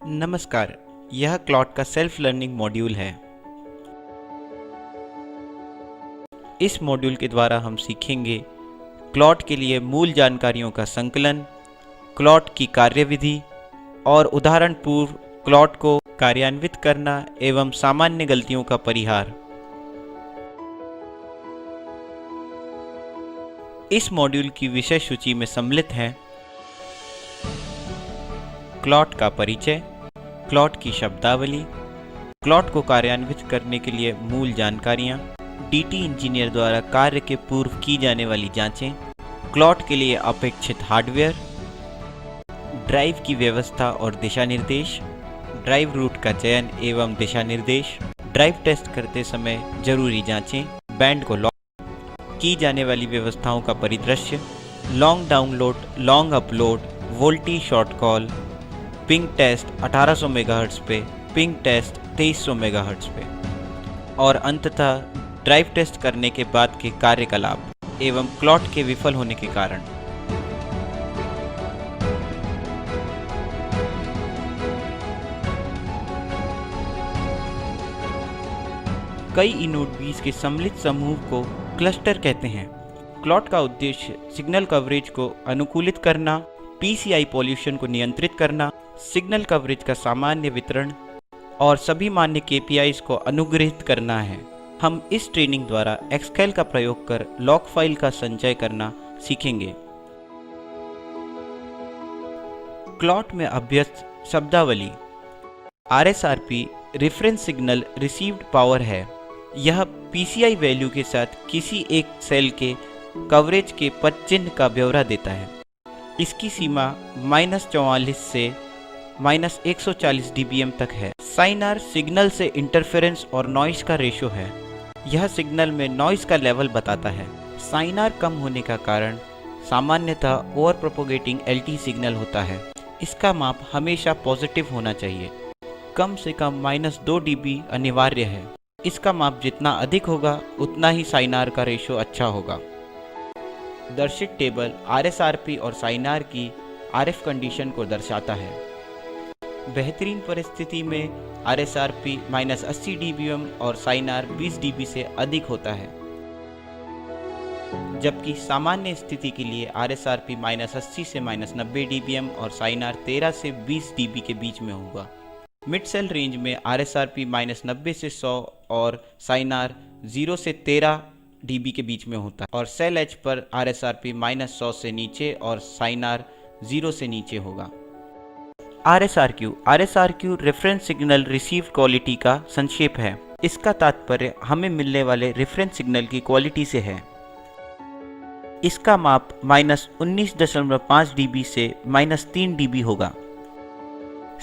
नमस्कार, यह क्लॉट का सेल्फ लर्निंग मॉड्यूल है। इस मॉड्यूल के द्वारा हम सीखेंगे क्लॉट के लिए मूल जानकारियों का संकलन, क्लॉट की कार्यविधि और उदाहरण पूर्व क्लॉट को कार्यान्वित करना एवं सामान्य गलतियों का परिहार। इस मॉड्यूल की विषय सूची में सम्मिलित हैं क्लॉट का परिचय, क्लॉट की शब्दावली, क्लॉट को कार्यान्वित करने के लिए मूल जानकारियाँ, डीटी इंजीनियर द्वारा कार्य के पूर्व की जाने वाली जांचें, क्लॉट के लिए अपेक्षित हार्डवेयर, ड्राइव की व्यवस्था और दिशा निर्देश, ड्राइव रूट का चयन एवं दिशा निर्देश, ड्राइव टेस्ट करते समय जरूरी जांचें, बैंड को लॉक की जाने वाली व्यवस्थाओं का परिदृश्य, long download, long upload, VoLTE short call, ping test 1800 megahertz पे, पिंग टेस्ट 2300 मेगाहर्ट्ज़ पे और अंततः ड्राइव टेस्ट करने के बाद के कार्यकलाप एवं क्लॉट के विफल होने के कारण। कई इनोड के सम्मिलित समूह को क्लस्टर कहते हैं। क्लॉट का उद्देश्य सिग्नल कवरेज को अनुकूलित करना, पीसीआई पॉल्यूशन को नियंत्रित करना, सिग्नल कवरेज का सामान्य वितरण और सभी मान्य केपीआईज को अनुग्रहित करना है। हम इस ट्रेनिंग द्वारा एक्सकेल का प्रयोग कर लॉग फाइल का संचय करना सीखेंगे। क्लॉट में अभ्यस्त शब्दावली। आरएसआरपी रेफरेंस सिग्नल रिसीव्ड पावर है। यह पीसीआई वैल्यू के साथ किसी एक सेल के कवरेज के पद चिन्ह का ब्यौरा देता है। इसकी सीमा -44 से -140 dBm तक है। साइन सिग्नल से इंटरफेरेंस और नॉइस का रेशो है। यह सिग्नल में नॉइस का लेवल बताता है। साइन कम होने का कारण सामान्यतः ओवर प्रोपोगेटिंग एलटी सिग्नल होता है। इसका माप हमेशा पॉजिटिव होना चाहिए। कम से कम -2 dB अनिवार्य है। इसका माप जितना अधिक होगा उतना ही साइन का रेशो अच्छा होगा। दर्शित टेबल आरएसआरपी और साइन की आरएफ कंडीशन को दर्शाता है। बेहतरीन परिस्थिति में आरएसआरपी -80 dBm और साइन 20 dB से अधिक होता है, जबकि सामान्य स्थिति के लिए आरएसआरपी -80 से -90 dBm और साइन 13 से 20 dB के बीच में होगा। मिड सेल रेंज में आरएसआरपी -90 से 100 और साइन 0 से 13 dB के बीच में होता है और सेल एच पर आरएसआरपी -100 से नीचे और साइन 0 से नीचे होगा। आरएसआरक्यू रेफरेंस सिग्नल रिसीव्ड क्वालिटी का संक्षेप है। इसका तात्पर्य हमें मिलने वाले रेफरेंस सिग्नल की क्वालिटी से है। इसका माप -19.5 dB से -3 dB होगा।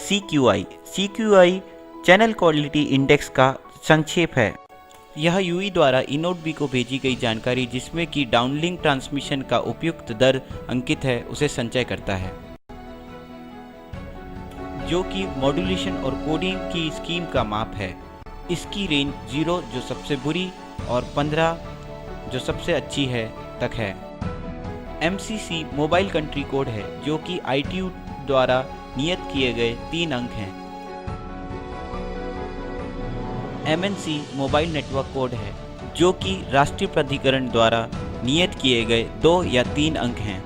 CQI चैनल क्वालिटी इंडेक्स का संक्षेप है। यह यूई द्वारा इनोड बी को भेजी गई जानकारी जिसमें कि डाउनलिंक ट्रांसमिशन का उपयुक्त दर अंकित है उसे संचय करता है, जो कि मॉड्यूलेशन और कोडिंग की स्कीम का माप है। इसकी रेंज 0 जो सबसे बुरी और 15 जो सबसे अच्छी है तक है। MCC मोबाइल कंट्री कोड है जो कि ITU द्वारा नियत किए गए 3 अंक हैं। MNC मोबाइल नेटवर्क कोड है जो कि राष्ट्रीय प्राधिकरण द्वारा नियत किए गए 2 या 3 अंक हैं।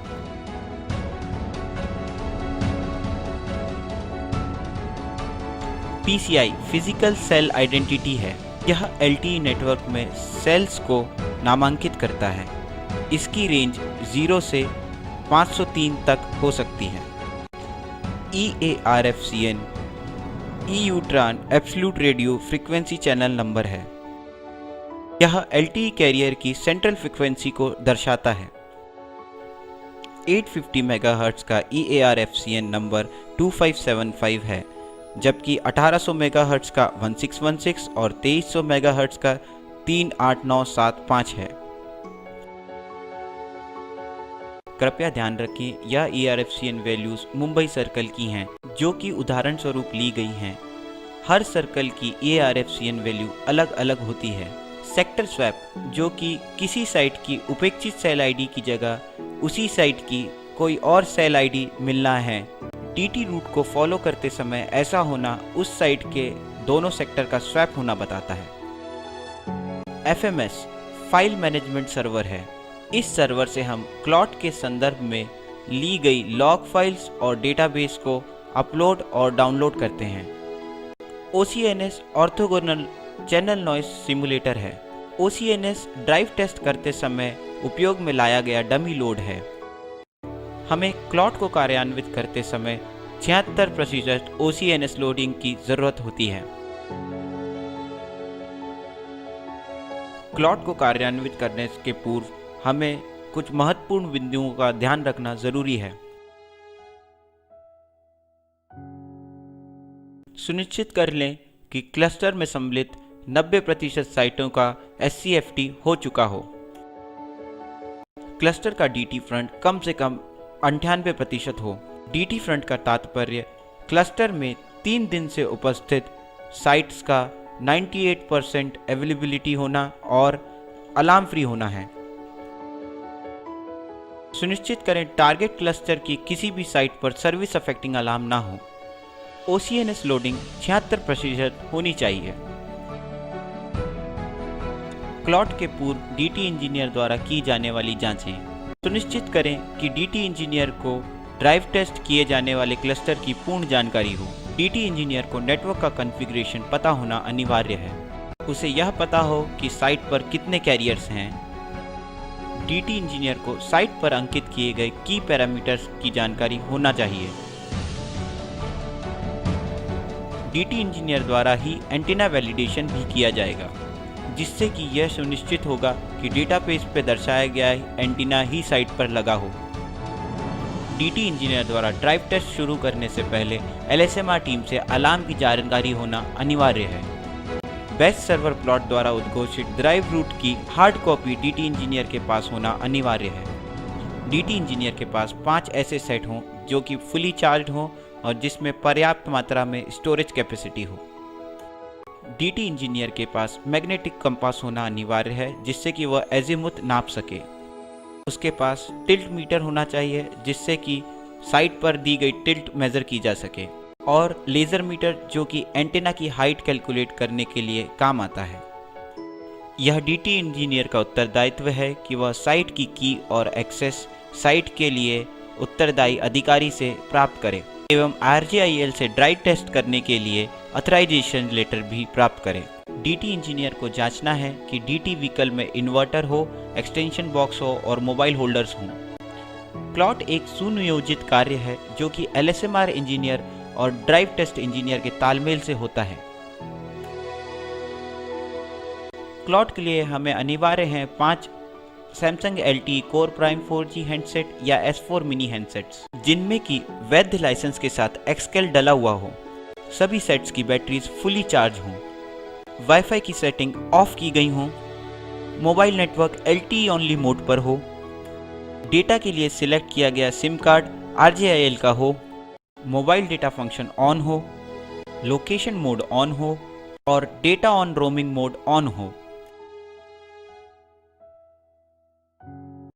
PCI फिजिकल सेल आइडेंटिटी है। यह LTE नेटवर्क में सेल्स को नामांकित करता है। इसकी रेंज 0 से 503 तक हो सकती है। EARFCN EUTRAN absolute radio frequency channel number है। यह LTE कैरियर की सेंट्रल फ्रीक्वेंसी को दर्शाता है। 850 मेगाहर्ट्ज़ का EARFCN नंबर 2575 है, जबकि 1800 मेगाहर्ट्ज़ का 1616 और 2300 मेगाहर्ट्ज़ का 38975 है। कृपया ध्यान रखें यह EARFCN वैल्यूज मुंबई सर्कल की हैं, जो कि उदाहरण स्वरूप ली गई हैं। हर सर्कल की EARFCN वैल्यू अलग अलग होती है। सेक्टर स्वैप, जो कि किसी साइट की उपेक्षित सेल आईडी की जगह उसी साइट की कोई और सेल आईडी मिलना है, टीटी रूट को फॉलो करते समय ऐसा होना उस साइट के दोनों सेक्टर का स्वैप होना बताता है। एफएमएस फाइल मैनेजमेंट सर्वर है। इस सर्वर से हम क्लॉट के संदर्भ में ली गई लॉग फाइल्स और डेटाबेस को अपलोड और डाउनलोड करते हैं। OCNS orthogonal channel noise simulator है। OCNS ड्राइव टेस्ट करते समय उपयोग में लाया गया डमी लोड है। हमें क्लॉट को कार्यान्वित करते समय 76% OCNS लोडिंग की जरूरत होती है। क्लॉट को कार्यान्वित करने के पूर्व हमें कुछ महत्वपूर्ण बिंदुओं का ध्यान रखना जरूरी है। सुनिश्चित कर लें कि क्लस्टर में सम्मिलित 90% साइटों का SCFT हो चुका हो। क्लस्टर का DT फ्रंट कम से कम 98% हो। DT फ्रंट का तात्पर्य क्लस्टर में 3 दिन से उपस्थित साइट्स का 98% अवेलेबिलिटी होना और अलार्म फ्री होना है। सुनिश्चित करें टारगेट क्लस्टर की किसी भी साइट पर सर्विस अफेक्टिंग अलार्म ना हो। OCNS लोडिंग 76% होनी चाहिए। क्लॉट के पूर्व DT इंजीनियर द्वारा की जाने वाली जांचें। सुनिश्चित करें कि DT इंजीनियर को ड्राइव टेस्ट किए जाने वाले क्लस्टर की पूर्ण जानकारी हो। DT इंजीनियर को नेटवर्क का कॉन्फ़िगरेशन पता होना अनिवार्य है। उसे यह पता हो कि साइट पर कितने कैरियर्स हैं। DT इंजीनियर को साइट पर अंकित किए गए की पैरामीटर्स की जानकारी होना चाहिए। DT इंजीनियर द्वारा ही एंटीना वैलिडेशन भी किया जाएगा, जिससे कि यह सुनिश्चित होगा कि डेटाबेस पर दर्शाया गया एंटीना ही साइट पर लगा हो। DT इंजीनियर द्वारा ड्राइव टेस्ट शुरू करने से पहले LSMR टीम से अलार्म की जानकारी होना अनिवार्य है। बेस्ट सर्वर प्लॉट द्वारा उद्घोषित ड्राइव रूट की हार्ड कॉपी DT इंजीनियर के पास होना अनिवार्य है। DT इंजीनियर के पास 5 ऐसे सेट हों जो कि फुली चार्ज हों और जिसमें पर्याप्त मात्रा में स्टोरेज कैपेसिटी हो। DT इंजीनियर के पास मैग्नेटिक कंपास होना अनिवार्य है, जिससे कि वह एजीमुथ नाप सके। उसके पास टिल्ट मीटर होना चाहिए, जिससे कि साइट पर दी गई टिल्ट मेजर की जा सके, और लेज़र मीटर जो कि एंटेना की हाइट कैलकुलेट करने के लिए काम आता है। यह DT इंजीनियर का उत्तरदायित्व है कि वह साइट की और एक्सेस साइट के लिए उत्तरदायी अधिकारी से प्राप्त करे एवं RJIL से ड्राइव टेस्ट करने के लिए ऑथराइजेशन लेटर भी प्राप्त करें। DT इंजीनियर को जांचना है कि DT व्हीकल में इन्वर्टर हो, एक्सटेंशन बॉक्स हो और मोबाइल होल्डर्स हों। क्लॉट एक सुनियोजित कार्य है जो कि LSMR इंजीनियर और ड्राइव टेस्ट इंजीनियर के तालमेल से होता है। क्लॉट के लिए हमें अनिवार्य हैं 5 Samsung LTE core prime 4G handset या S4 मिनी हैंडसेट्स, जिनमें की वैध लाइसेंस के साथ एक्सकेल डला हुआ हो। सभी सेट्स की बैटरीज फुली चार्ज हों, वाईफाई की सेटिंग ऑफ की गई हो, mobile network LTE only mode पर हो, डेटा के लिए सिलेक्ट किया गया सिम कार्ड RJIL का हो, मोबाइल डेटा फंक्शन ऑन हो, लोकेशन मोड ऑन हो और data on roaming mode on हो।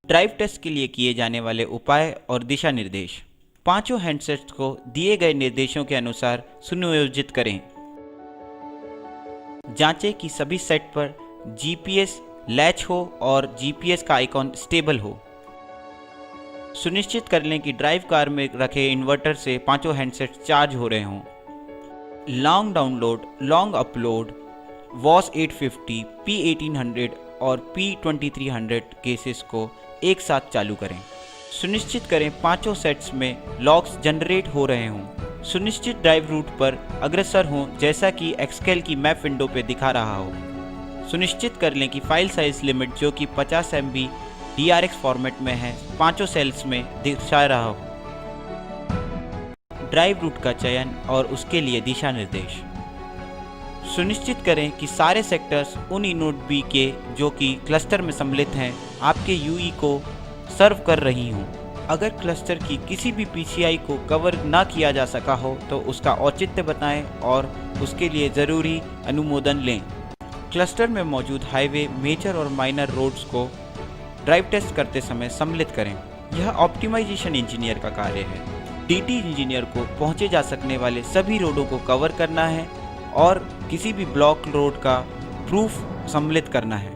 ड्राइव टेस्ट के लिए किए जाने वाले उपाय और दिशा निर्देश। 5 हैंडसेट्स को दिए गए निर्देशों के अनुसार सुनियोजित करें। जांचें कि सभी सेट पर GPS लैच हो और GPS का आइकॉन स्टेबल हो। सुनिश्चित कर लें कि ड्राइव कार में रखे इन्वर्टर से 5 हैंडसेट चार्ज हो रहे हों। Long download, long upload, WOS 850, P1800 और P2300 केसेस को एक साथ चालू करें। सुनिश्चित करें 5 सेट्स में लॉग्स जनरेट हो रहे हों। सुनिश्चित ड्राइव रूट पर अग्रसर हों, जैसा कि एक्सकेल की मैप विंडो पर दिखा रहा हो। सुनिश्चित कर लें कि फाइल साइज लिमिट जो कि 50 MB DRX फॉर्मेट में है 5 सेल्स में दिखा रहा हो। ड्राइव रूट का चयन और उसके लिए दिशा निर्देश। सुनिश्चित करें कि सारे सेक्टर्स उन इनोड B के जो कि क्लस्टर में सम्मिलित हैं आपके UE को सर्व कर रही हों। अगर क्लस्टर की किसी भी PCI को कवर ना किया जा सका हो तो उसका औचित्य बताएं और उसके लिए ज़रूरी अनुमोदन लें। क्लस्टर में मौजूद हाईवे, मेजर और माइनर रोड्स को ड्राइव टेस्ट करते समय सम्मिलित करें। यह ऑप्टिमाइजेशन इंजीनियर का कार्य है। डीटी इंजीनियर को पहुंचे जा सकने वाले सभी रोडों को कवर करना है और किसी भी ब्लॉक रोड का प्रूफ सम्मिलित करना है।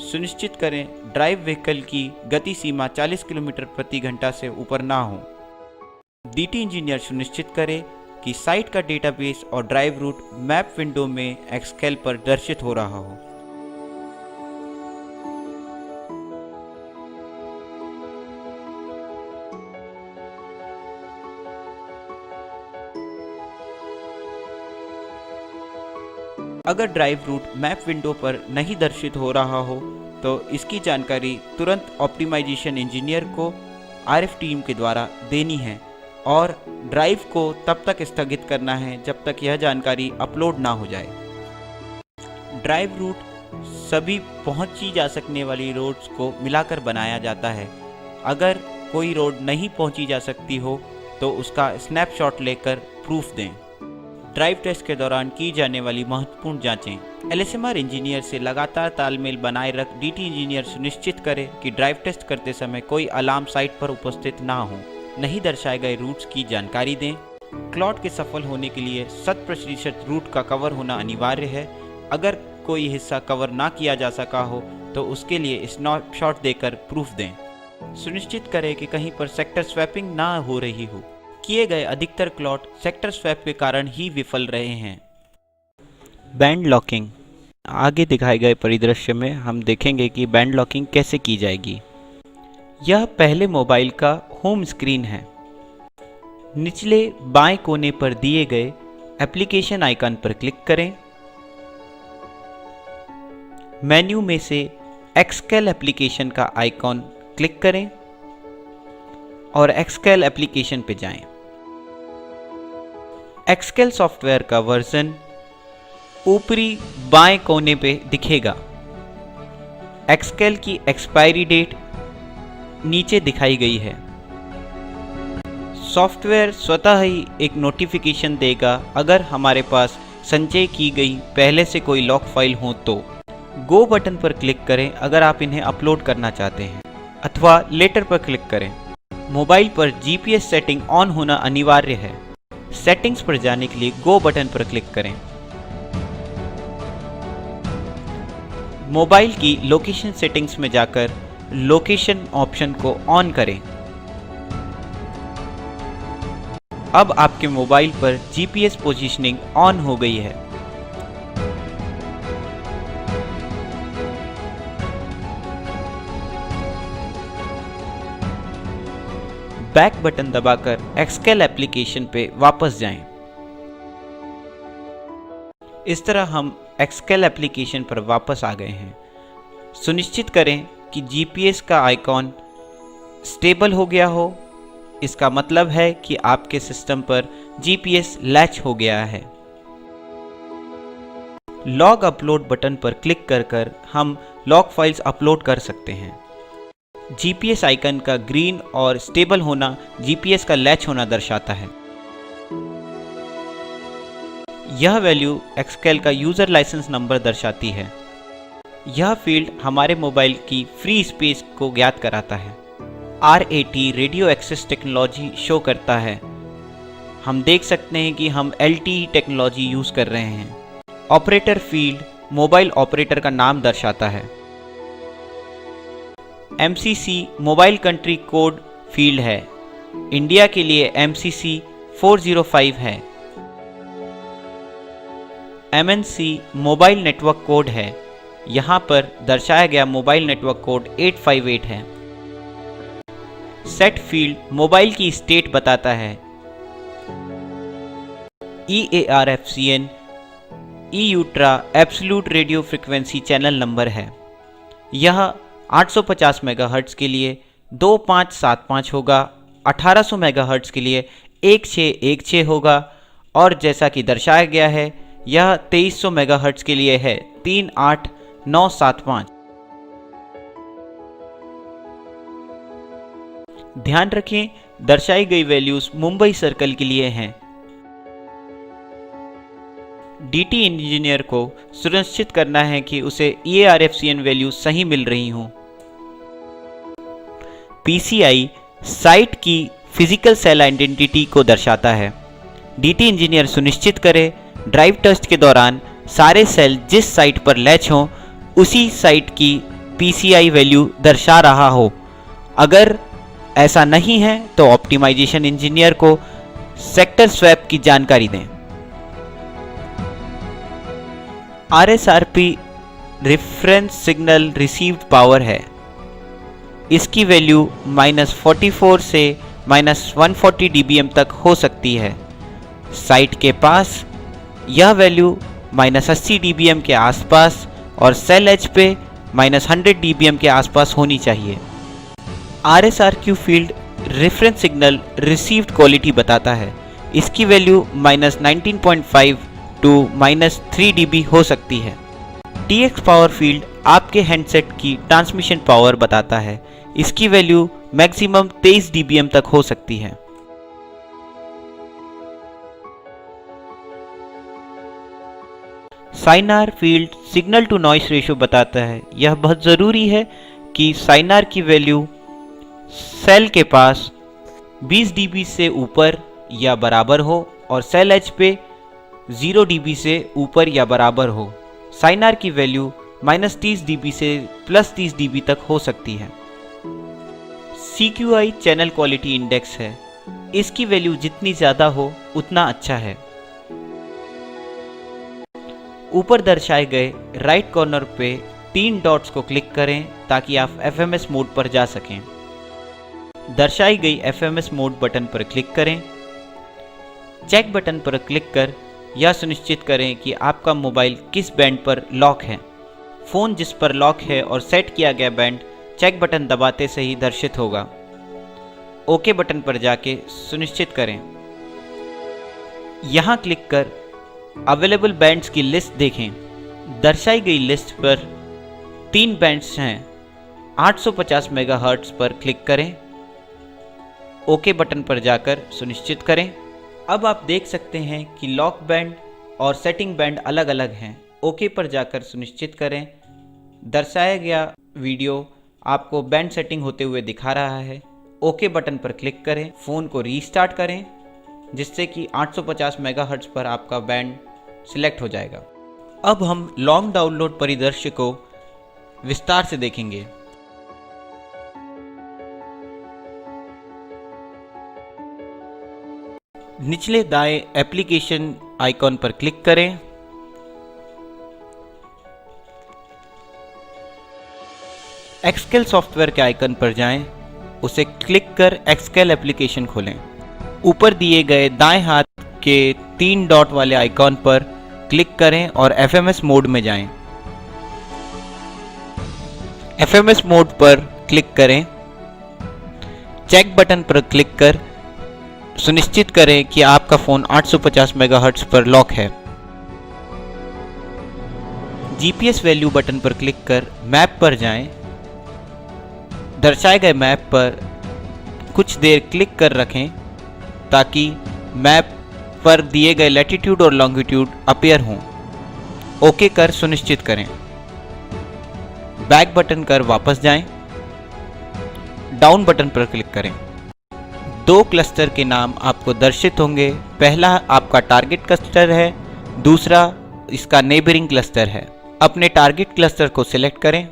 सुनिश्चित करें ड्राइव व्हीकल की गति सीमा 40 किलोमीटर प्रति घंटा से ऊपर ना हो। डीटी इंजीनियर सुनिश्चित करे कि साइट का डेटाबेस और ड्राइव रूट मैप विंडो में एक्सकेल पर दर्शित हो रहा हो। अगर ड्राइव रूट मैप विंडो पर नहीं दर्शित हो रहा हो तो इसकी जानकारी तुरंत ऑप्टिमाइजेशन इंजीनियर को आरएफ टीम के द्वारा देनी है और ड्राइव को तब तक स्थगित करना है जब तक यह जानकारी अपलोड ना हो जाए। ड्राइव रूट सभी पहुंची जा सकने वाली रोड्स को मिलाकर बनाया जाता है। अगर कोई रोड नहीं पहुंची जा सकती हो तो उसका स्नैपशॉट लेकर प्रूफ दें। ड्राइव टेस्ट के दौरान की जाने वाली महत्वपूर्ण जांचें। एलएसएमआर इंजीनियर से लगातार तालमेल बनाए रख डीटी इंजीनियर सुनिश्चित करे कि ड्राइव टेस्ट करते समय कोई अलार्म साइट पर उपस्थित ना हो। नहीं दर्शाए गए रूट्स की जानकारी दें। क्लॉट के सफल होने के लिए 100% रूट का कवर होना अनिवार्य है। अगर कोई हिस्सा कवर ना किया जा सका हो तो उसके लिए स्नैपशॉट देकर प्रूफ दें। सुनिश्चित करें कि कहीं पर सेक्टर स्वैपिंग ना हो रही हो। किए गए अधिकतर क्लॉट सेक्टर स्वैप के कारण ही विफल रहे हैं। Band locking. आगे दिखाए गए परिदृश्य में हम देखेंगे कि बैंड लॉकिंग कैसे की जाएगी। यह पहले मोबाइल का होम स्क्रीन है। निचले बाएं कोने पर दिए गए एप्लीकेशन आइकन पर क्लिक करें। मेन्यू में से एक्सकेल एप्लीकेशन का आइकॉन क्लिक करें और एक्सकेल एप्लीकेशन पे जाएं। एक्सकेल सॉफ्टवेयर का वर्जन ऊपरी बाएं कोने पे दिखेगा। एक्सकेल की एक्सपायरी डेट नीचे दिखाई गई है। सॉफ्टवेयर स्वतः ही एक नोटिफिकेशन देगा अगर हमारे पास संचय की गई पहले से कोई लॉक फाइल हो तो। गो बटन पर क्लिक करें अगर आप इन्हें अपलोड करना चाहते हैं अथवा लेटर पर क्लिक करें। मोबाइल पर जीपीएस सेटिंग ऑन होना अनिवार्य है। सेटिंग्स पर जाने के लिए गो बटन पर क्लिक करें। मोबाइल की लोकेशन सेटिंग्स में जाकर लोकेशन ऑप्शन को ऑन करें। अब आपके मोबाइल पर जीपीएस पोजीशनिंग ऑन हो गई है। बैक बटन दबाकर एक्सकेल एप्लीकेशन पे वापस जाएं। इस तरह हम एक्सकेल एप्लीकेशन पर वापस आ गए हैं। सुनिश्चित करें कि जीपीएस का आइकॉन स्टेबल हो गया हो। इसका मतलब है कि आपके सिस्टम पर जीपीएस लैच हो गया है। लॉग अपलोड बटन पर क्लिक कर हम लॉग फाइल्स अपलोड कर सकते हैं। जीपीएस आइकन का ग्रीन और स्टेबल होना जीपीएस का लैच होना दर्शाता है। यह वैल्यू एक्सकेल का यूजर लाइसेंस नंबर दर्शाती है। यह फील्ड हमारे मोबाइल की फ्री स्पेस को ज्ञात कराता है। RAT radio access technology show करता है। हम देख सकते हैं कि हम LTE टेक्नोलॉजी यूज कर रहे हैं। ऑपरेटर फील्ड मोबाइल ऑपरेटर का नाम दर्शाता है। MCC mobile country code field है। इंडिया के लिए MCC 405 है। MNC मोबाइल नेटवर्क कोड है। यहाँ पर दर्शाया गया मोबाइल नेटवर्क कोड 858 है। सेट फील्ड मोबाइल की स्टेट बताता है। EARFCN EUTRA absolute radio frequency channel number है। यह 850 मेगाहर्ट्ज के लिए 2575 होगा, 1800 मेगाहर्ट्ज के लिए 1616 होगा और जैसा कि दर्शाया गया है यह 2300 मेगाहर्ट्ज के लिए है 38975। ध्यान रखें दर्शाई गई वैल्यूज मुंबई सर्कल के लिए हैं। डीटी इंजीनियर को सुनिश्चित करना है कि उसे EARFCN वैल्यू सही मिल रही हों। PCI साइट की फिजिकल सेल आइडेंटिटी को दर्शाता है। डीटी इंजीनियर सुनिश्चित करे ड्राइव टेस्ट के दौरान सारे सेल जिस साइट पर लैच हों उसी साइट की पीसीआई वैल्यू दर्शा रहा हो। अगर ऐसा नहीं है तो ऑप्टिमाइजेशन इंजीनियर को सेक्टर स्वैप की जानकारी दें। आरएसआरपी रेफरेंस सिग्नल रिसीव्ड पावर है। इसकी वैल्यू -44 से -140 dBm तक हो सकती है। साइट के पास यह वैल्यू -80 dBm के आसपास और सेल एज पे -100 dBm के आसपास होनी चाहिए। RSRQ field reference signal received quality बताता है। इसकी वैल्यू -19.5 टू -3 dB हो सकती है। TX पावर फील्ड आपके हैंडसेट की ट्रांसमिशन पावर बताता है। इसकी वैल्यू मैक्सिमम 23 dBm तक हो सकती है। SINR field signal to noise ratio बताता है। यह बहुत ज़रूरी है कि साइनार की वैल्यू सेल के पास 20 dB से ऊपर या बराबर हो और सेल एज पे 0 dB से ऊपर या बराबर हो। साइनार की वैल्यू -30 dB से +30 dB तक हो सकती है। CQI चैनल क्वालिटी इंडेक्स है। इसकी वैल्यू जितनी ज़्यादा हो उतना अच्छा है। ऊपर दर्शाए गए राइट कॉर्नर पे 3 डॉट्स को क्लिक करें ताकि आप FMS मोड पर जा सकें। दर्शाई गई FMS मोड बटन पर क्लिक करें। चेक बटन पर क्लिक कर यह सुनिश्चित करें कि आपका मोबाइल किस बैंड पर लॉक है। फ़ोन जिस पर लॉक है और सेट किया गया बैंड चेक बटन दबाते से ही दर्शित होगा। ओके बटन पर जाके सुनिश्चित करें। यहाँ क्लिक कर अवेलेबल बैंड्स की लिस्ट देखें। दर्शाई गई लिस्ट पर 3 बैंड्स हैं। 850 मेगाहर्ट्ज़ पर क्लिक करें। ओके बटन पर जाकर सुनिश्चित करें। अब आप देख सकते हैं कि लॉक बैंड और सेटिंग बैंड अलग अलग हैं। ओके पर जाकर सुनिश्चित करें। दर्शाया गया वीडियो आपको बैंड सेटिंग होते हुए दिखा रहा है। ओके बटन पर क्लिक करें। फ़ोन को रीस्टार्ट करें जिससे कि 850 मेगाहर्ट्ज़ पर आपका बैंड सिलेक्ट हो जाएगा। अब हम लॉन्ग डाउनलोड परिदृश्य को विस्तार से देखेंगे। निचले दाएं एप्लीकेशन आइकॉन पर क्लिक करें। एक्सकेल सॉफ्टवेयर के आइकन पर जाएं, उसे क्लिक कर एक्सकेल एप्लीकेशन खोलें। ऊपर दिए गए दाएं हाथ के 3 डॉट वाले आइकॉन पर क्लिक करें और FMS मोड में जाएं। FMS मोड पर क्लिक करें। चेक बटन पर क्लिक कर सुनिश्चित करें कि आपका फ़ोन 850 मेगाहर्ट्ज़ पर लॉक है। GPS वैल्यू बटन पर क्लिक कर मैप पर जाएं। दर्शाए गए मैप पर कुछ देर क्लिक कर रखें ताकि मैप पर दिए गए लैटिट्यूड और लॉन्गिट्यूड अपीयर हों। ओके कर सुनिश्चित करें। बैक बटन कर वापस जाएं। डाउन बटन पर क्लिक करें। 2 क्लस्टर के नाम आपको दर्शित होंगे। पहला आपका टारगेट क्लस्टर है, दूसरा इसका नेबरिंग क्लस्टर है। अपने टारगेट क्लस्टर को सिलेक्ट करें।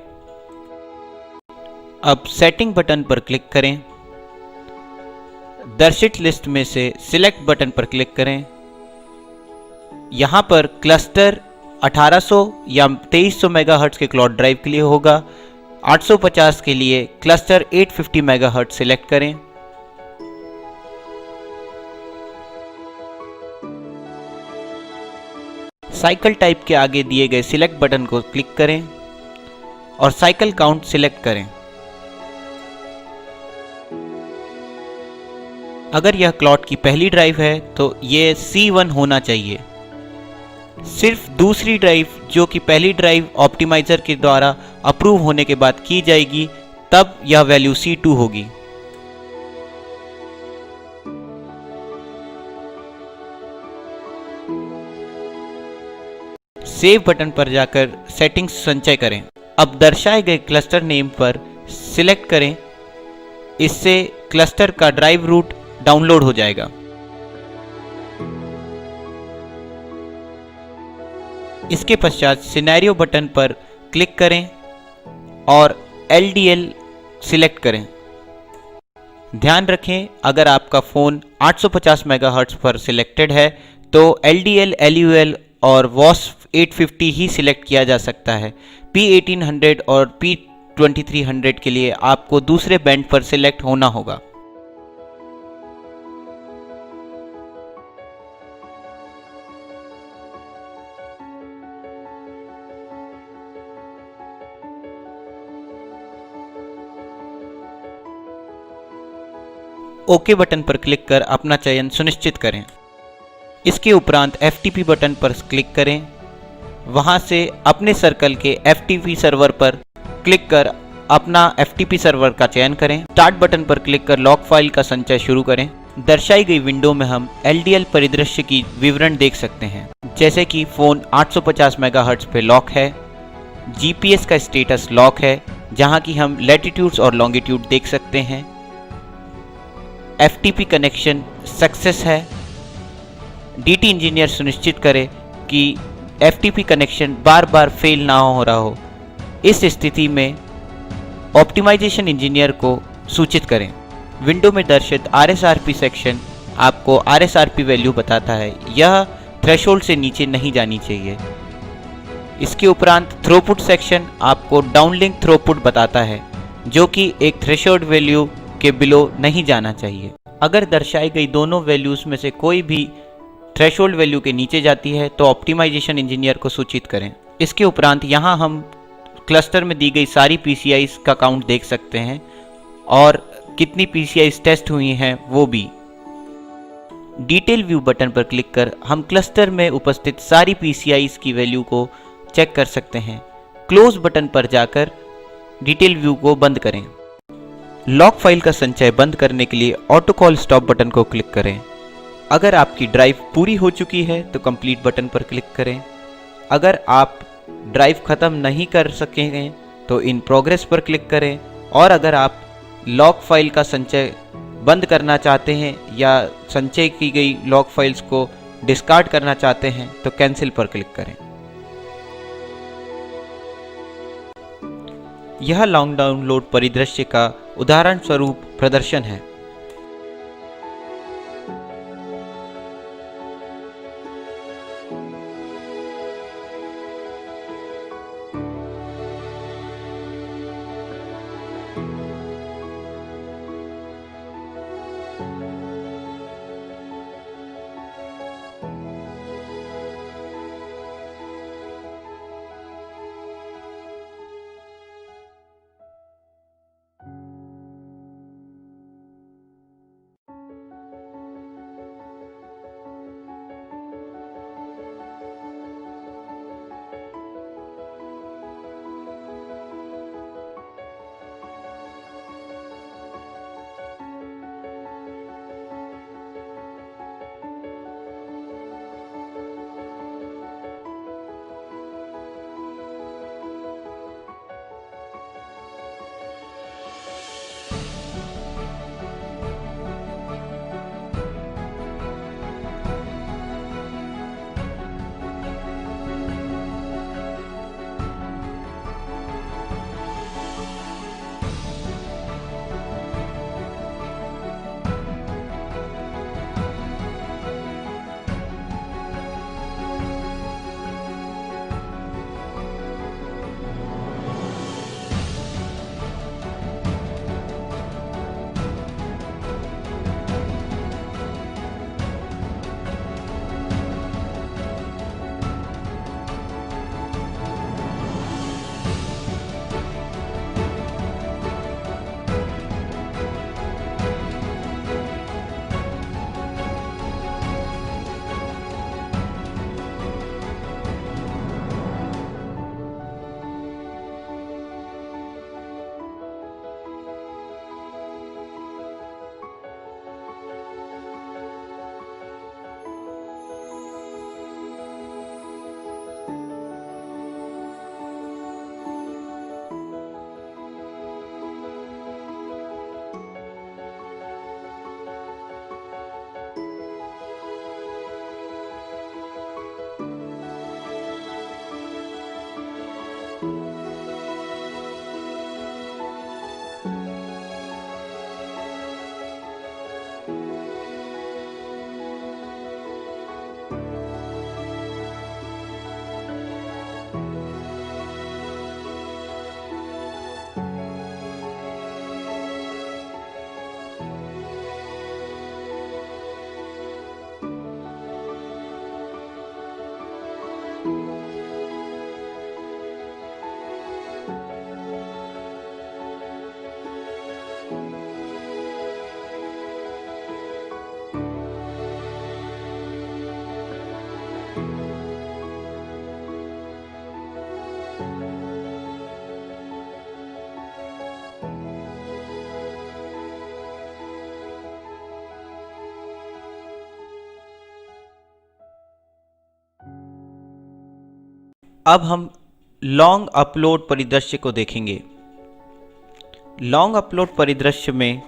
अब सेटिंग बटन पर क्लिक करें। दर्शित लिस्ट में से सिलेक्ट बटन पर क्लिक करें। यहाँ पर क्लस्टर 1800 या 2300 मेगाहर्ट्ज़ के क्लाउड ड्राइव के लिए होगा। 850 के लिए क्लस्टर 850 मेगाहर्ट्ज़ सिलेक्ट करें। साइकिल टाइप के आगे दिए गए सिलेक्ट बटन को क्लिक करें और साइकिल काउंट सिलेक्ट करें। अगर यह क्लॉट की पहली ड्राइव है तो ये C1 होना चाहिए। सिर्फ दूसरी ड्राइव जो कि पहली ड्राइव ऑप्टिमाइज़र के द्वारा अप्रूव होने के बाद की जाएगी तब यह वैल्यू C2 होगी। सेव बटन पर जाकर सेटिंग्स संचय करें। अब दर्शाए गए क्लस्टर नेम पर सिलेक्ट करें। इससे क्लस्टर का ड्राइव रूट डाउनलोड हो जाएगा। इसके पश्चात सिनेरियो बटन पर क्लिक करें और LDL सिलेक्ट करें। ध्यान रखें, अगर आपका फ़ोन 850 मेगाहर्ट्ज़ पर सिलेक्टेड है तो LDL, LUL और WASP 850 ही सिलेक्ट किया जा सकता है। P1800 और P2300 के लिए आपको दूसरे बैंड पर सिलेक्ट होना होगा। ओके बटन पर क्लिक कर अपना चयन सुनिश्चित करें। इसके उपरांत FTP बटन पर क्लिक करें। वहां से अपने सर्कल के FTP सर्वर पर क्लिक कर अपना FTP सर्वर का चयन करें। स्टार्ट बटन पर क्लिक कर लॉग फाइल का संचय शुरू करें। दर्शाई गई विंडो में हम LDL परिदृश्य की विवरण देख सकते हैं, जैसे कि फ़ोन 850 मेगाहर्ट्ज़ पे लॉक है, GPS का स्टेटस लॉक है, जहां की हम लैटिट्यूड्स और लॉन्गिट्यूड देख सकते हैं। FTP कनेक्शन सक्सेस है। DT इंजीनियर सुनिश्चित करे कि FTP कनेक्शन बार बार फेल ना हो रहा हो। इस स्थिति में ऑप्टिमाइजेशन इंजीनियर को सूचित करें। विंडो में दर्शित RSRP सेक्शन आपको RSRP वैल्यू बताता है। यह थ्रेशोल्ड से नीचे नहीं जानी चाहिए। इसके उपरांत थ्रोपुट सेक्शन आपको डाउनलिंक थ्रोपुट बताता है, जो कि एक थ्रेशोल्ड वैल्यू के बिलो नहीं जाना चाहिए। अगर दर्शाई गई दोनों वैल्यूज में से कोई भी थ्रेशोल्ड वैल्यू के नीचे जाती है तो ऑप्टिमाइजेशन इंजीनियर को सूचित करें। इसके उपरांत यहाँ हम क्लस्टर में दी गई सारी PCIs का काउंट देख सकते हैं और कितनी PCIs टेस्ट हुई हैं वो भी। डिटेल व्यू बटन पर क्लिक कर हम क्लस्टर में उपस्थित सारी PCIs की वैल्यू को चेक कर सकते हैं। क्लोज बटन पर जाकर डिटेल व्यू को बंद करें। लॉग फाइल का संचय बंद करने के लिए ऑटो कॉल स्टॉप बटन को क्लिक करें। अगर आपकी ड्राइव पूरी हो चुकी है तो कंप्लीट बटन पर क्लिक करें। अगर आप ड्राइव ख़त्म नहीं कर सकेंगे तो इन प्रोग्रेस पर क्लिक करें। और अगर आप लॉग फाइल का संचय बंद करना चाहते हैं या संचय की गई लॉग फाइल्स को डिस्कार्ड करना चाहते हैं तो कैंसिल पर क्लिक करें। यह लॉन्ग डाउनलोड परिदृश्य का उदाहरण स्वरूप प्रदर्शन है। अब हम लॉन्ग अपलोड परिदृश्य को देखेंगे। लॉन्ग अपलोड परिदृश्य में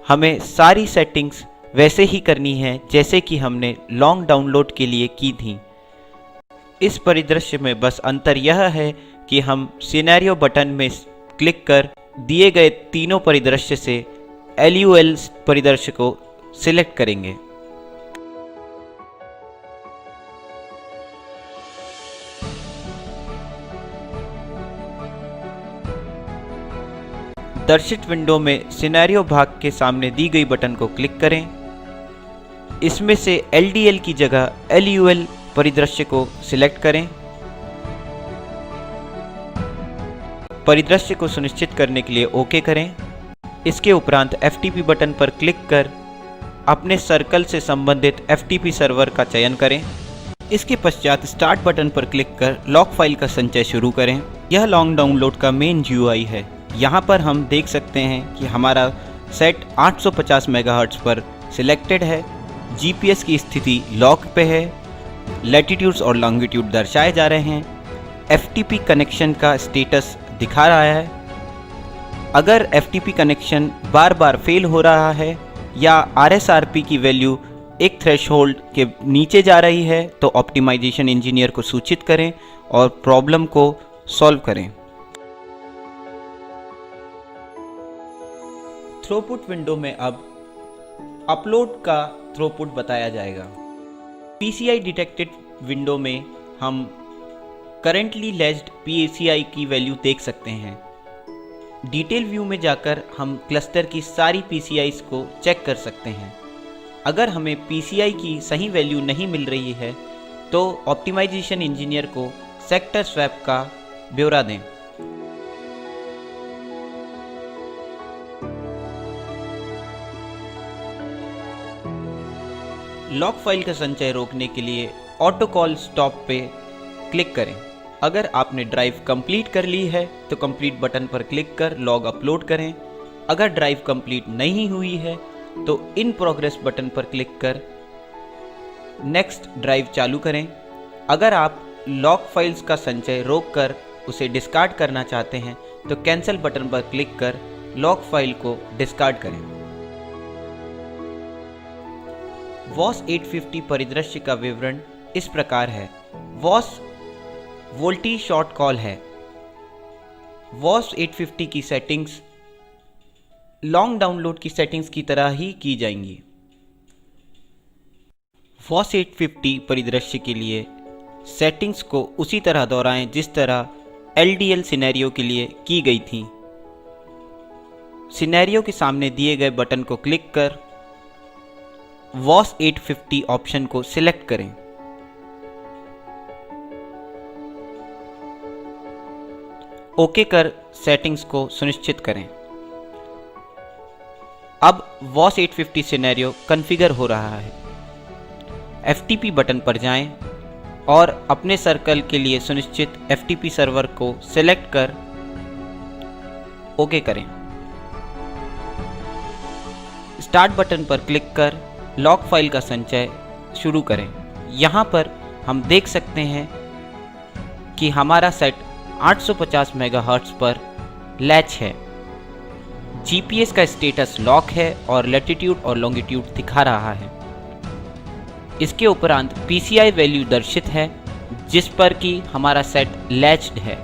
हमें सारी सेटिंग्स वैसे ही करनी है जैसे कि हमने लॉन्ग डाउनलोड के लिए की थी। इस परिदृश्य में बस अंतर यह है कि हम सिनेरियो बटन में क्लिक कर दिए गए तीनों परिदृश्य से LUL परिदृश्य को सिलेक्ट करेंगे। दर्शित विंडो में सिनेरियो भाग के सामने दी गई बटन को क्लिक करें। इसमें से LDL की जगह LUL परिदृश्य को सिलेक्ट करें। परिदृश्य को सुनिश्चित करने के लिए ओके करें। इसके उपरांत FTP बटन पर क्लिक कर अपने सर्कल से संबंधित FTP सर्वर का चयन करें। इसके पश्चात स्टार्ट बटन पर क्लिक कर लॉग फाइल का संचय शुरू करें। यह लॉन्ग डाउनलोड का मेन GUI है। यहाँ पर हम देख सकते हैं कि हमारा सेट 850 मेगाहर्ट्ज पर सिलेक्टेड है। GPS की स्थिति लॉक पे है। लैटिट्यूड्स और लॉन्गिट्यूड दर्शाए जा रहे हैं। FTP कनेक्शन का स्टेटस दिखा रहा है। अगर FTP कनेक्शन बार बार फेल हो रहा है या RSRP की वैल्यू एक थ्रेशहोल्ड के नीचे जा रही है तो ऑप्टिमाइजेशन इंजीनियर को सूचित करें और प्रॉब्लम को सॉल्व करें। थ्रूपुट विंडो में अब अपलोड का थ्रूपुट बताया जाएगा। PCI डिटेक्टेड विंडो में हम करेंटली लेज्ड PCI की वैल्यू देख सकते हैं। डिटेल व्यू में जाकर हम क्लस्टर की सारी PCIs को चेक कर सकते हैं। अगर हमें PCI की सही वैल्यू नहीं मिल रही है तो ऑप्टिमाइजेशन इंजीनियर को सेक्टर स्वैप का ब्यौरा दें। लॉग फाइल का संचय रोकने के लिए ऑटो कॉल स्टॉप पे क्लिक करें। अगर आपने ड्राइव कंप्लीट कर ली है तो कंप्लीट बटन पर क्लिक कर लॉग अपलोड करें। अगर ड्राइव कंप्लीट नहीं हुई है तो इन प्रोग्रेस बटन पर क्लिक कर नेक्स्ट ड्राइव चालू करें। अगर आप लॉग फाइल्स का संचय रोक कर उसे डिस्कार्ड करना चाहते हैं तो कैंसिल बटन पर क्लिक कर लॉग फाइल को डिस्कार्ड करें। वॉस 850 परिदृश्य का विवरण इस प्रकार है। वॉस वोल्टी शॉर्ट कॉल है। वॉस 850 की सेटिंग्स लॉन्ग डाउनलोड की सेटिंग्स की तरह ही की जाएंगी। वॉस 850 परिदृश्य के लिए सेटिंग्स को उसी तरह दोहराएं जिस तरह LDL सिनेरियो के लिए की गई थी। सिनेरियो के सामने दिए गए बटन को क्लिक कर वॉस 850 ऑप्शन को सिलेक्ट करें। ओके कर सेटिंग्स को सुनिश्चित करें। अब वॉस 850 सिनेरियो कॉन्फ़िगर हो रहा है। FTP बटन पर जाएं और अपने सर्कल के लिए सुनिश्चित FTP सर्वर को सिलेक्ट कर ओके करें। स्टार्ट बटन पर क्लिक कर लॉग फाइल का संचय शुरू करें। यहाँ पर हम देख सकते हैं कि हमारा सेट 850 मेगाहर्ट्ज पर लैच है। GPS का स्टेटस लॉक है और लैटिट्यूड और लॉन्गिट्यूड दिखा रहा है। इसके उपरांत PCI वैल्यू दर्शित है जिस पर कि हमारा सेट लैच्ड है।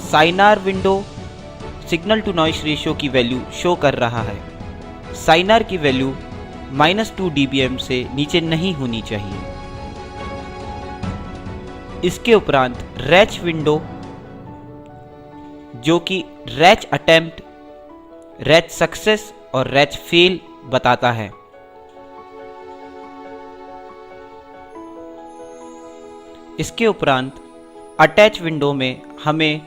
SINR window signal to noise ratio की वैल्यू शो कर रहा है। साइनार की वैल्यू -2 dBm से नीचे नहीं होनी चाहिए। इसके उपरांत रैच विंडो जो कि रैच अटेम्प्ट, रैच सक्सेस और रैच फेल बताता है। इसके उपरांत अटैच विंडो में हमें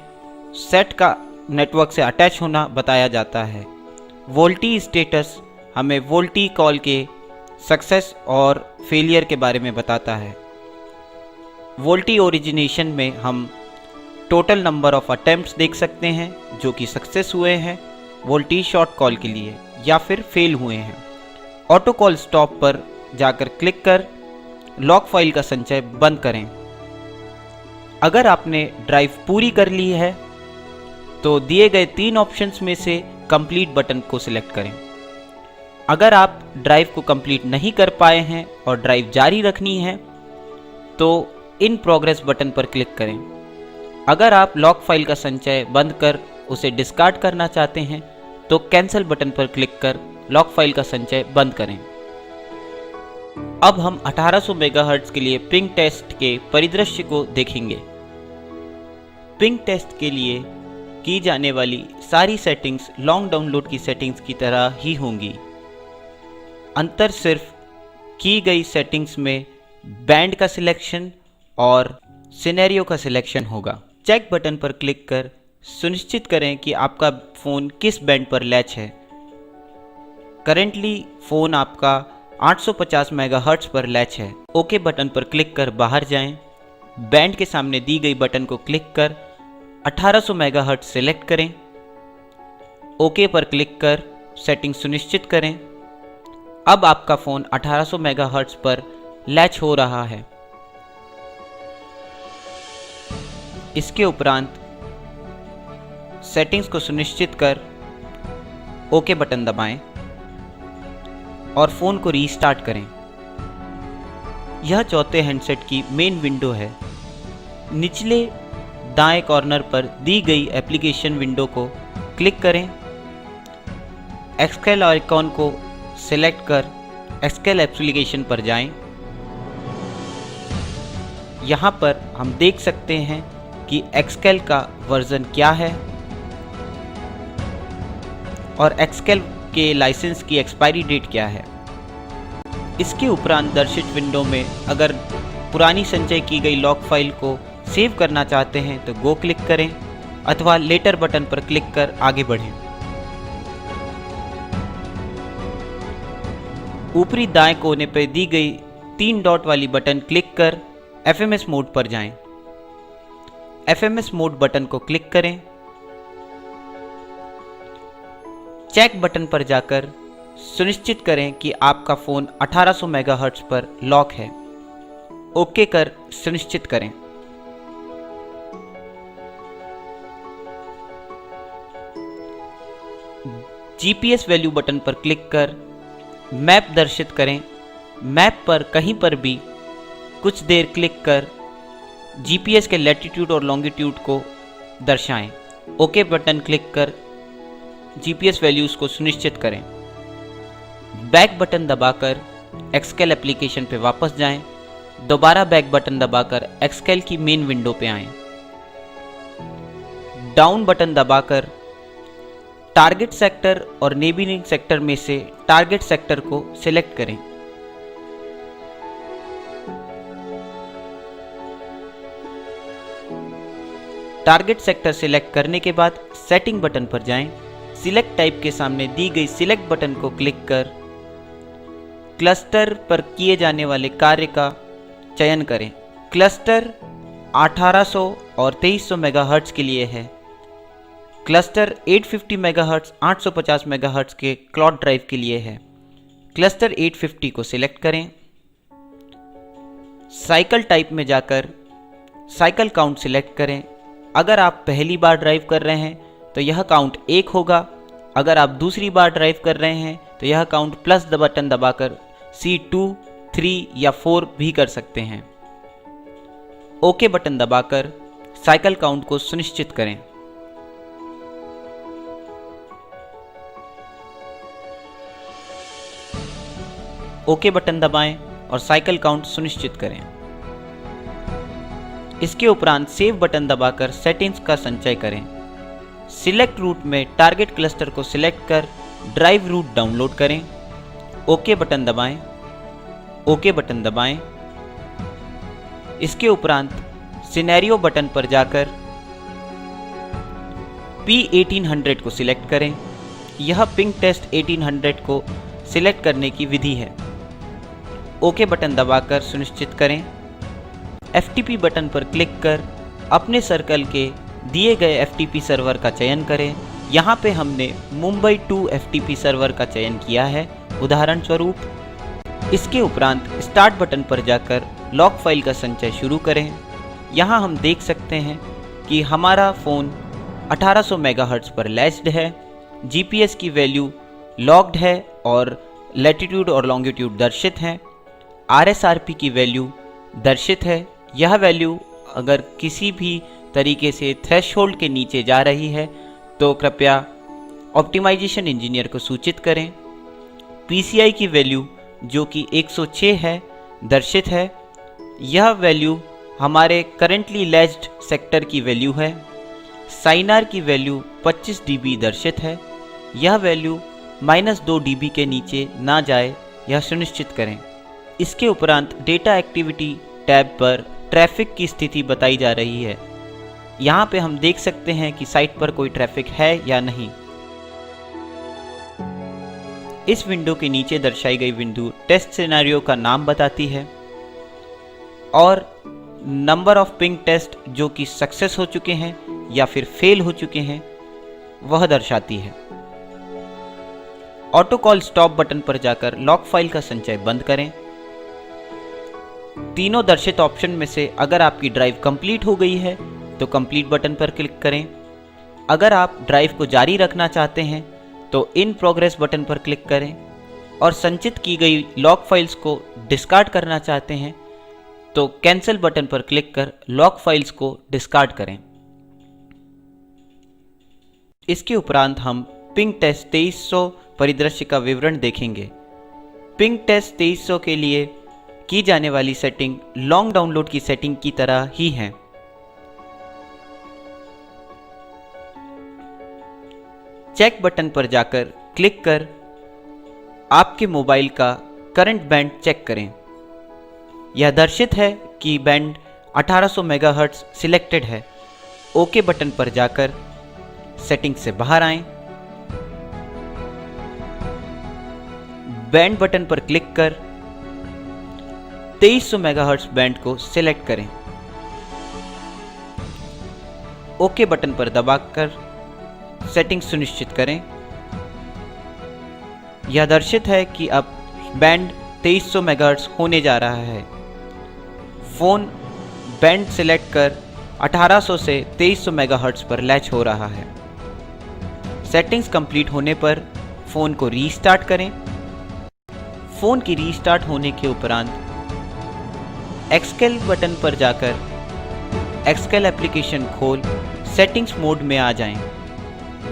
सेट का नेटवर्क से अटैच होना बताया जाता है। वोल्टी स्टेटस हमें वोल्टी कॉल के सक्सेस और फेलियर के बारे में बताता है। वोल्टी ओरिजिनेशन में हम टोटल नंबर ऑफ अटेम्प्ट्स देख सकते हैं जो कि सक्सेस हुए हैं वोल्टी शॉर्ट कॉल के लिए या फिर फेल हुए हैं। ऑटो कॉल स्टॉप पर जाकर क्लिक कर लॉक फाइल का संचय बंद करें। अगर आपने ड्राइव पूरी कर ली है तो दिए गए 3 ऑप्शंस में से कंप्लीट बटन को सिलेक्ट करें। अगर आप ड्राइव को कंप्लीट नहीं कर पाए हैं और ड्राइव जारी रखनी है तो इन प्रोग्रेस बटन पर क्लिक करें। अगर आप लॉक फाइल का संचय बंद कर उसे डिस्कार्ड करना चाहते हैं तो कैंसिल बटन पर क्लिक कर लॉक फाइल का संचय बंद करें। अब हम 1800 मेगाहर्ट्ज के लिए पिंग टेस्ट के परिदृश्य को देखेंगे। पिंग टेस्ट के लिए की जाने वाली सारी सेटिंग्स लॉन्ग डाउनलोड की सेटिंग्स की तरह ही होंगी। अंतर सिर्फ की गई सेटिंग्स में बैंड का सिलेक्शन और सिनेरियो का सिलेक्शन होगा। चेक बटन पर क्लिक कर सुनिश्चित करें कि आपका फ़ोन किस बैंड पर लैच है। करेंटली फ़ोन आपका 850 मेगाहर्ट्ज पर लैच है। ओके बटन पर क्लिक कर बाहर जाएं। बैंड के सामने दी गई बटन को क्लिक कर 1800 मेगाहर्ट्ज सेलेक्ट करें। ओके पर क्लिक कर सेटिंग सुनिश्चित करें। अब आपका फ़ोन 1800 मेगाहर्ट्ज पर लैच हो रहा है। इसके उपरांत सेटिंग्स को सुनिश्चित कर ओके बटन दबाएं और फ़ोन को रीस्टार्ट करें। यह चौथे हैंडसेट की मेन विंडो है। निचले दाएं कॉर्नर पर दी गई एप्लीकेशन विंडो को क्लिक करें। एक्सकेल आइकॉन को सिलेक्ट कर एक्सकेल एप्लीकेशन पर जाएं। यहाँ पर हम देख सकते हैं कि एक्सकेल का वर्जन क्या है और एक्सकेल के लाइसेंस की एक्सपायरी डेट क्या है। इसके उपरांत दर्शित विंडो में अगर पुरानी संचय की गई लॉक फाइल को सेव करना चाहते हैं तो गो क्लिक करें अथवा लेटर बटन पर क्लिक कर आगे बढ़ें। ऊपरी दाएं कोने पर दी गई 3 डॉट वाली बटन क्लिक कर FMS मोड पर जाएं। FMS मोड बटन को क्लिक करें। चेक बटन पर जाकर सुनिश्चित करें कि आपका फ़ोन 1800 मेगाहर्ट्ज पर लॉक है। ओके कर सुनिश्चित करें। GPS वैल्यू बटन पर क्लिक कर मैप दर्शित करें। मैप पर कहीं पर भी कुछ देर क्लिक कर GPS के लैटिट्यूड और लॉन्गिट्यूड को दर्शाएं। ओके बटन क्लिक कर GPS वैल्यूज़ को सुनिश्चित करें। बैक बटन दबाकर एक्सकेल एप्लीकेशन पे वापस जाएं। दोबारा बैक बटन दबाकर एक्सकेल की मेन विंडो पे आएं। डाउन बटन दबाकर टारगेट सेक्टर और नेबरिंग सेक्टर में से टारगेट सेक्टर को सिलेक्ट करें। टारगेट सेक्टर सिलेक्ट करने के बाद सेटिंग बटन पर जाएं। सिलेक्ट टाइप के सामने दी गई सिलेक्ट बटन को क्लिक कर क्लस्टर पर किए जाने वाले कार्य का चयन करें। क्लस्टर 1800 और 2300 मेगाहर्ट्ज के लिए है। क्लस्टर 850 मेगाहर्ट्ज 850 मेगाहर्ट्ज के क्लॉड ड्राइव के लिए है। क्लस्टर 850 को सिलेक्ट करें। साइकिल टाइप में जाकर साइकिल काउंट सिलेक्ट करें। अगर आप पहली बार ड्राइव कर रहे हैं तो यह काउंट 1 होगा। अगर आप दूसरी बार ड्राइव कर रहे हैं तो यह काउंट प्लस बटन दबाकर C2, 3 या 4 भी कर सकते हैं। ओके बटन दबाकर साइकिल काउंट को सुनिश्चित करें। ओके बटन दबाएं और साइकिल काउंट सुनिश्चित करें। इसके उपरांत सेव बटन दबाकर सेटिंग्स का संचय करें। सिलेक्ट रूट में टारगेट क्लस्टर को सिलेक्ट कर ड्राइव रूट डाउनलोड करें। ओके बटन दबाएं। ओके बटन दबाएं। इसके उपरांत सिनेरियो बटन पर जाकर P1800 को सिलेक्ट करें। यह पिंग टेस्ट 1800 को सिलेक्ट करने की विधि है। ओके बटन दबाकर सुनिश्चित करें। FTP बटन पर क्लिक कर अपने सर्कल के दिए गए FTP सर्वर का चयन करें। यहाँ पे हमने मुंबई 2 FTP सर्वर का चयन किया है उदाहरण स्वरूप। इसके उपरांत स्टार्ट बटन पर जाकर लॉग फाइल का संचय शुरू करें। यहाँ हम देख सकते हैं कि हमारा फ़ोन 1800 मेगाहर्ट्ज़ पर लैच्ड है, जीपीएस की वैल्यू लॉग्ड है और लैटिट्यूड और लॉन्गिट्यूड दर्शित हैं, आरएसआरपी की वैल्यू दर्शित है। यह वैल्यू अगर किसी भी तरीके से थ्रेशहोल्ड के नीचे जा रही है तो कृपया ऑप्टिमाइजेशन इंजीनियर को सूचित करें। पीसीआई की वैल्यू जो कि 106 है दर्शित है। यह वैल्यू हमारे करंटली लैच्ड सेक्टर की वैल्यू है। साइनार की वैल्यू 25 dB दर्शित है। यह वैल्यू -2 dB के नीचे ना जाए यह सुनिश्चित करें। इसके उपरांत डेटा एक्टिविटी टैब पर ट्रैफिक की स्थिति बताई जा रही है। यहाँ पे हम देख सकते हैं कि साइट पर कोई ट्रैफिक है या नहीं। इस विंडो के नीचे दर्शाई गई विंडो टेस्ट सिनेरियो का नाम बताती है और नंबर ऑफ पिंग टेस्ट जो कि सक्सेस हो चुके हैं या फिर फेल हो चुके हैं वह दर्शाती है। ऑटो कॉल स्टॉप बटन पर जाकर लॉग फाइल का संचय बंद करें। तीनों दर्शित ऑप्शन में से अगर आपकी ड्राइव कंप्लीट हो गई है तो कंप्लीट बटन पर क्लिक करें। अगर आप ड्राइव को जारी रखना चाहते हैं तो इन प्रोग्रेस बटन पर क्लिक करें और संचित की गई लॉग फाइल्स को डिस्कार्ड करना चाहते हैं तो कैंसिल बटन पर क्लिक कर लॉग फाइल्स को डिस्कार्ड करें। इसके उपरांत हम पिंग टेस्ट 2300 परिदृश्य का विवरण देखेंगे। पिंग टेस्ट 2300 के लिए की जाने वाली सेटिंग लॉन्ग डाउनलोड की सेटिंग की तरह ही है। चेक बटन पर जाकर क्लिक कर आपके मोबाइल का करंट बैंड चेक करें। यह दर्शित है कि बैंड 1800 मेगाहर्ट्ज़ सिलेक्टेड है। ओके बटन पर जाकर सेटिंग से बाहर आएं। बैंड बटन पर क्लिक कर 2300 मेगाहर्ट्ज़ बैंड को सिलेक्ट करें। ओके बटन पर दबाकर सेटिंग सुनिश्चित करें। यह दर्शित है कि अब बैंड 2300 मेगाहर्ट्ज़ होने जा रहा है। फ़ोन बैंड सिलेक्ट कर 1800 से 2300 मेगाहर्ट्ज़ पर लैच हो रहा है। सेटिंग्स कंप्लीट होने पर फ़ोन को रीस्टार्ट करें। फ़ोन की रीस्टार्ट होने के उपरांत एक्सकेल बटन पर जाकर एक्सकेल एप्लीकेशन खोल सेटिंग्स मोड में आ जाएं,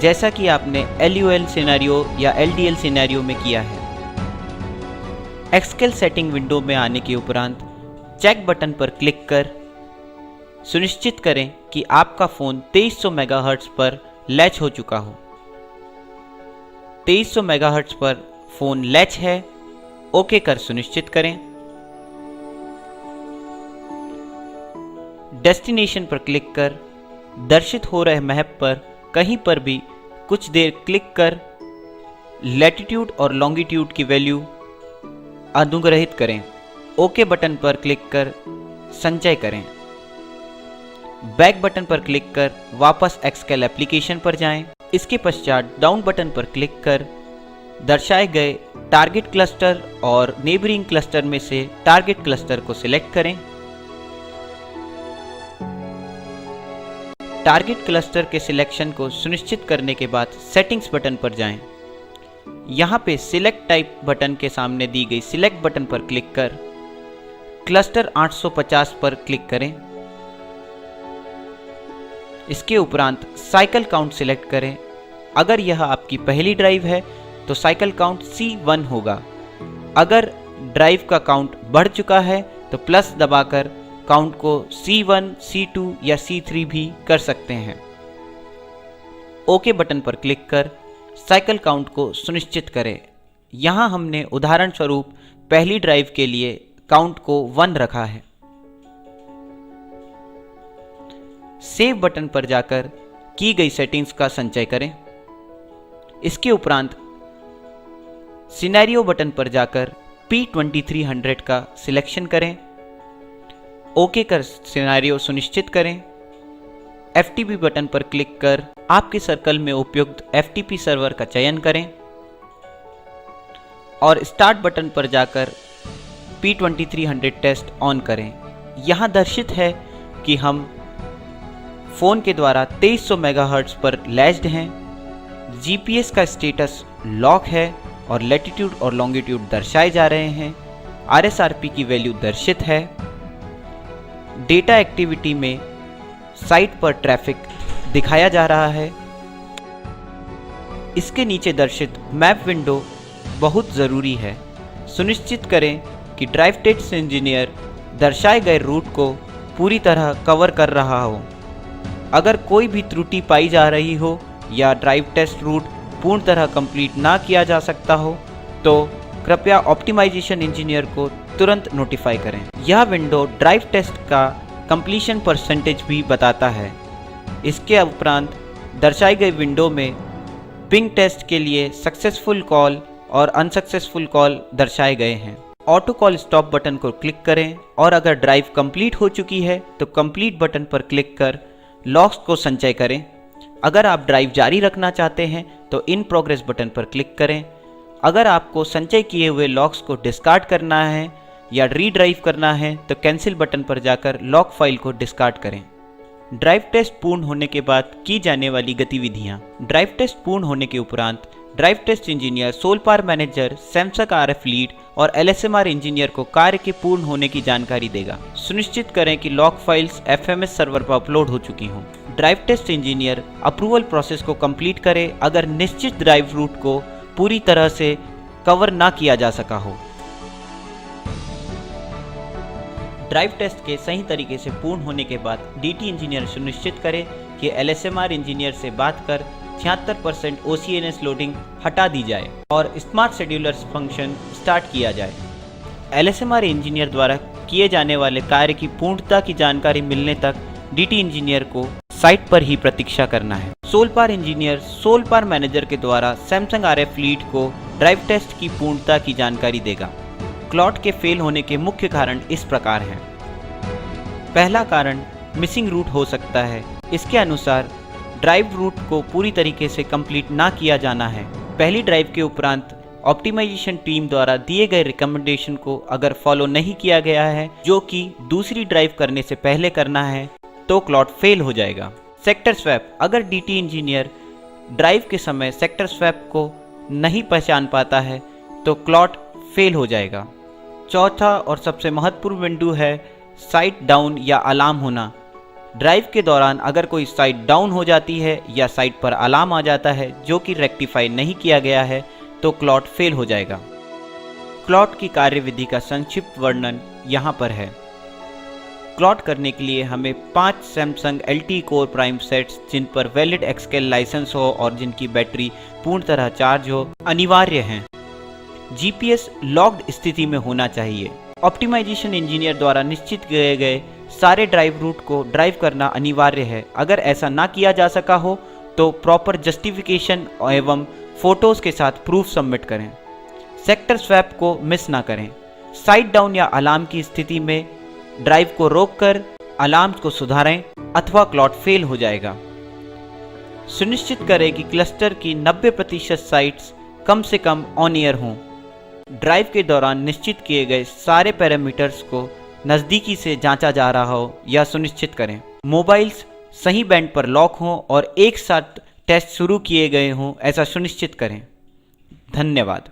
जैसा कि आपने LUL सिनेरियो या LDL सिनेरियो में किया है। एक्सकेल सेटिंग विंडो में आने के उपरांत चेक बटन पर क्लिक कर सुनिश्चित करें कि आपका फ़ोन 2300 मेगाहर्ट्ज़ पर लैच हो चुका हो। 2300 मेगाहर्ट्ज़ पर फ़ोन लैच है, ओके कर सुनिश्चित करें। डेस्टिनेशन पर क्लिक कर दर्शित हो रहे मैप पर कहीं पर भी कुछ देर क्लिक कर लैटिट्यूड और लॉन्गिट्यूड की वैल्यू अनुग्रहित करें। ओके बटन पर क्लिक कर संचय करें। बैक बटन पर क्लिक कर वापस एक्सकेल एप्लीकेशन पर जाएं। इसके पश्चात डाउन बटन पर क्लिक कर दर्शाए गए टारगेट क्लस्टर और नेबरिंग क्लस्टर में से टारगेट क्लस्टर को सिलेक्ट करें। टारगेट क्लस्टर के सिलेक्शन को सुनिश्चित करने के बाद सेटिंग्स बटन पर जाएं। यहाँ पे सिलेक्ट टाइप बटन के सामने दी गई सिलेक्ट बटन पर क्लिक कर क्लस्टर 850 पर क्लिक करें। इसके उपरांत साइकिल काउंट सिलेक्ट करें। अगर यह आपकी पहली ड्राइव है तो साइकिल काउंट C1 होगा। अगर ड्राइव का काउंट बढ़ चुका है तो प्लस दबाकर काउंट को C1, C2 या C3 भी कर सकते हैं। ओके बटन पर क्लिक कर साइकिल काउंट को सुनिश्चित करें। यहाँ हमने उदाहरण स्वरूप पहली ड्राइव के लिए काउंट को 1 रखा है। सेव बटन पर जाकर की गई सेटिंग्स का संचय करें। इसके उपरांत सिनेरियो बटन पर जाकर P2300 का सिलेक्शन करें। ओके कर सिनेरियो सुनिश्चित करें। FTP बटन पर क्लिक कर आपके सर्कल में उपयुक्त FTP सर्वर का चयन करें और स्टार्ट बटन पर जाकर P2300 टेस्ट ऑन करें। यहाँ दर्शित है कि हम फ़ोन के द्वारा 2300 मेगाहर्ट्ज़ पर लैस्ड हैं। जीपीएस का स्टेटस लॉक है और लैटिट्यूड और लॉन्गिट्यूड दर्शाए जा रहे हैं। आरएसआरपी की वैल्यू दर्शित है। डेटा एक्टिविटी में साइट पर ट्रैफिक दिखाया जा रहा है। इसके नीचे दर्शित मैप विंडो बहुत ज़रूरी है। सुनिश्चित करें कि ड्राइव टेस्ट इंजीनियर दर्शाए गए रूट को पूरी तरह कवर कर रहा हो। अगर कोई भी त्रुटि पाई जा रही हो या ड्राइव टेस्ट रूट पूर्ण तरह कंप्लीट ना किया जा सकता हो तो कृपया ऑप्टिमाइजेशन इंजीनियर को तुरंत नोटिफाई करें। यह विंडो ड्राइव टेस्ट का कंप्लीशन परसेंटेज भी बताता है। इसके उपरांत दर्शाई गई विंडो में पिंग टेस्ट के लिए सक्सेसफुल कॉल और अनसक्सेसफुल कॉल दर्शाए गए हैं। ऑटो कॉल स्टॉप बटन को क्लिक करें और अगर ड्राइव कंप्लीट हो चुकी है तो कंप्लीट बटन पर क्लिक कर लॉग्स को संचय करें। अगर आप ड्राइव जारी रखना चाहते हैं तो इन प्रोग्रेस बटन पर क्लिक करें। अगर आपको संचय किए हुए लॉग्स को डिस्कार्ड करना है या रीड्राइव करना है तो कैंसिल बटन पर जाकर लॉग फाइल को डिस्कार्ड करें। ड्राइव टेस्ट पूर्ण होने के बाद की जाने वाली गतिविधियां। ड्राइव टेस्ट पूर्ण होने के उपरांत ड्राइव टेस्ट इंजीनियर, सोलपार मैनेजर, सैमसंग आरएफ लीड और एलएसएमआर इंजीनियर को कार्य के पूर्ण होने की जानकारी देगा। सुनिश्चित करें कि लॉग फाइल्स एफएमएस सर्वर पर अपलोड हो चुकी हों। Drive test engineer approval process को कंप्लीट करे अगर निश्चित ड्राइव रूट को पूरी तरह से कवर ना किया जा सका हो। ड्राइव टेस्ट के सही तरीके से पूर्ण होने के बाद डीटी इंजीनियर सुनिश्चित करे कि एलएसएमआर इंजीनियर से बात कर 76% OCNS लोडिंग हटा दी जाए और स्मार्ट शेड्यूलर्स फंक्शन स्टार्ट किया जाए। एलएसएमआर इंजीनियर द्वारा किए जाने वाले कार्य की पूर्णता की जानकारी मिलने तक डीटी इंजीनियर को साइट पर ही प्रतीक्षा करना है। सोलपार इंजीनियर सोलपार मैनेजर के द्वारा सैमसंग आरएफ लीड को ड्राइव टेस्ट की पूर्णता की जानकारी देगा। क्लॉट के फेल होने के मुख्य कारण इस प्रकार हैं। पहला कारण मिसिंग रूट हो सकता है। इसके अनुसार ड्राइव रूट को पूरी तरीके से कंप्लीट ना किया जाना है। पहली ड्राइव के उपरांत ऑप्टिमाइजेशन टीम द्वारा दिए गए रिकमेंडेशन को अगर फॉलो नहीं किया गया है, जो कि दूसरी ड्राइव करने से पहले करना है, तो क्लॉट फेल हो जाएगा। Sector swap. अगर डीटी इंजीनियर ड्राइव के समय सेक्टर स्वैप को नहीं पहचान पाता है तो क्लॉट फेल हो जाएगा। चौथा और सबसे महत्वपूर्ण बिंदु है साइट डाउन या अलार्म होना। ड्राइव के दौरान अगर कोई साइट डाउन हो जाती है या साइट पर अलार्म आ जाता है जो कि रेक्टिफाई नहीं किया गया है तो क्लॉट फेल हो जाएगा। क्लॉट की कार्यविधि का संक्षिप्त वर्णन यहाँ पर है। क्लॉट करने के लिए हमें 5 Samsung LTE core prime sets जिन पर वैलिड एक्सकेल लाइसेंस हो और जिनकी बैटरी पूर्ण तरह चार्ज हो अनिवार्य हैं। जीपीएस लॉक्ड स्थिति में होना चाहिए। ऑप्टिमाइजेशन इंजीनियर द्वारा निश्चित किए गए सारे ड्राइव रूट को ड्राइव करना अनिवार्य है। अगर ऐसा ना किया जा सका हो तो प्रॉपर जस्टिफिकेशन एवं फोटोज के साथ प्रूफ सबमिट करें। सेक्टर स्वैप को मिस ना करें। साइट डाउन या अलार्म की स्थिति में ड्राइव को रोककर अलार्म को सुधारें अथवा क्लॉट फेल हो जाएगा। सुनिश्चित करें कि क्लस्टर की 90% साइट्स कम से कम ऑन एयर हों। ड्राइव के दौरान निश्चित किए गए सारे पैरामीटर्स को नज़दीकी से जांचा जा रहा हो यह सुनिश्चित करें। मोबाइल्स सही बैंड पर लॉक हों और एक साथ टेस्ट शुरू किए गए हों ऐसा सुनिश्चित करें। धन्यवाद।